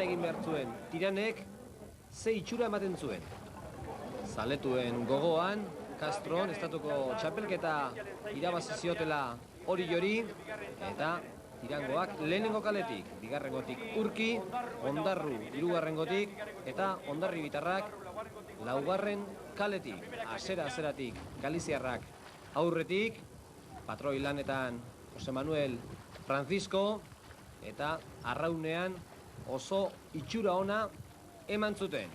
egin behar zuen Tiranek ze itxura ematen zuen. Zaletuen gogoan, Castron estatuko txapelketa irabazi ziotela Orio-ri, eta Tirangoak lehenengo kaletik, bigarrengotik Urki, Ondarru hirugarrengotik, eta Hondarribitarrak laugarren kaletik, azeratik Galiziarrak aurretik, patroi lanetan Jose Manuel Francisco, eta arraunean oso itxura ona eman zuten.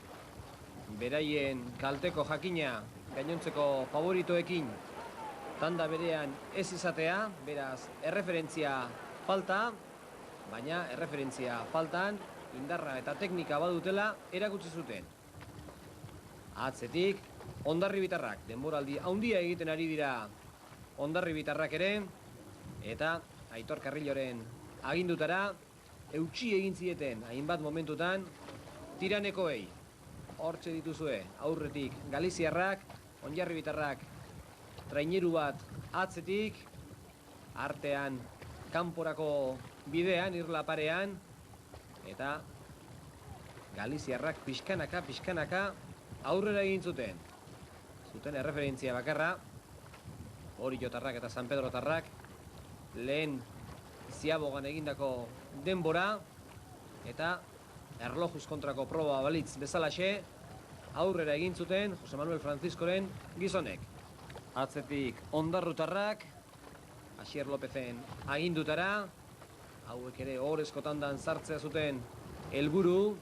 Beraien kalteko jakina gainontzeko favoritoekin tanda berean ez izatea, beraz erreferentzia falta, baina erreferentzia faltan indarra eta teknika badutela erakutsi zuten. Atzetik Hondarribitarrak denboraldi handia egiten ari dira Hondarribitarrak ere, eta Aitor Carrilloren agindutara eutsi egin zieten hainbat momentutan Tiranekoei. Hortxe dituzue aurretik Galiziarrak, Hondarribitarrak traineru bat atzetik, artean kanporako bidean, irlaparean, eta Galiziarrak pixkanaka aurrera egin zuten. Zuten erreferentzia bakarra, Orio-tarrak eta San Pedro-tarrak, lehen Ziabogan egindako denbora, eta erlojuz kontrako proba balitz bezalaxe, aurrera egin zuten Jose Manuel Franciscoren gizonek. Atzetik Ondarrutarrak, Asier Lopezen agindutara, hauek ere ohorezko tandan sartzea zuten helburu,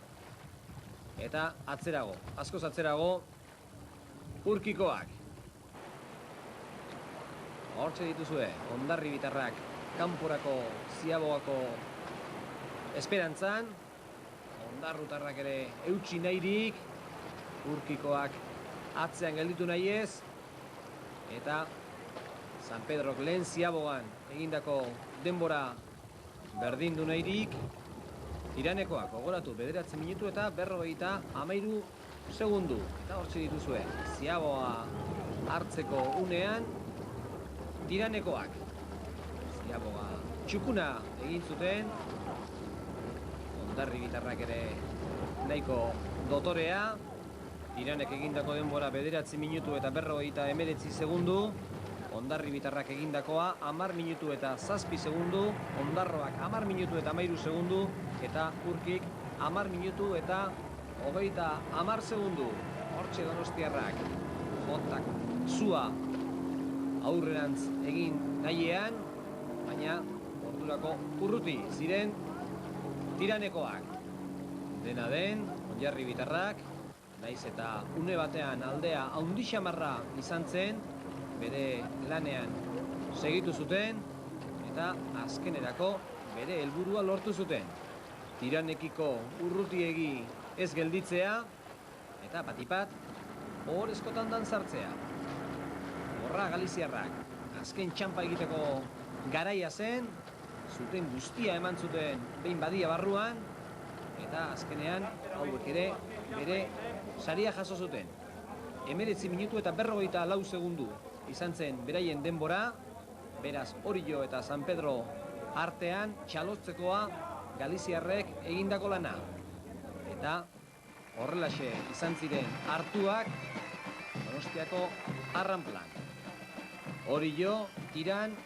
eta atzerago, askoz atzerago, Urkikoak. Hortxe dituzue, Hondarribitarrak kanporako Ziabogako esperantzan, Ondarrutarrak ere eutsi nahirik, Urkikoak atzean gelditu nahi ez, eta San Pedrok lehen Ziabogan egindako denbora berdindu nahirik, Tiranekoak gogoratu 9 minutu eta 53 segundu. Eta hortxe dituzue, Ziaboga hartzeko unean, Tiranekoak. Ziaboga txukuna egin zuten, Hondarribitarrak ere nahiko dotorea, Tiranek egindako denbora 9 minutu eta 59 segundu, Hondarribitarrak egindakoa 10 minutu eta 7 segundu, Ondarroak 10 minutu eta 13 segundu, eta Urkik 10 minutu eta 30 segundu. Hortxe Donostiarrak jotak zua aurrerantz egin nahiean, baina ordurako urruti ziren Tiranekoak. Dena den, Hondarribitarrak, naiz eta une batean aldea haundi xamarra izan zen, bere lanean segitu zuten, eta azkenerako bere helburua lortu zuten. Tiranekiko urrutiegi ez gelditzea, eta batipat ohorezko tandan sartzea. Horra Galiziarrak azken txampa egiteko garaia zen, zuten guztia eman zuten behin badia barruan, eta azkenean hauek ere bere saria jaso zuten. 19 minutu eta 54 segundu izan zen beraien denbora, beraz Orio eta San Pedro artean txalotzekoa Galiziarrek egindako lana. Eta horrelaxe izan ziren hartuak Donostiako arranplan. Orio, Tiran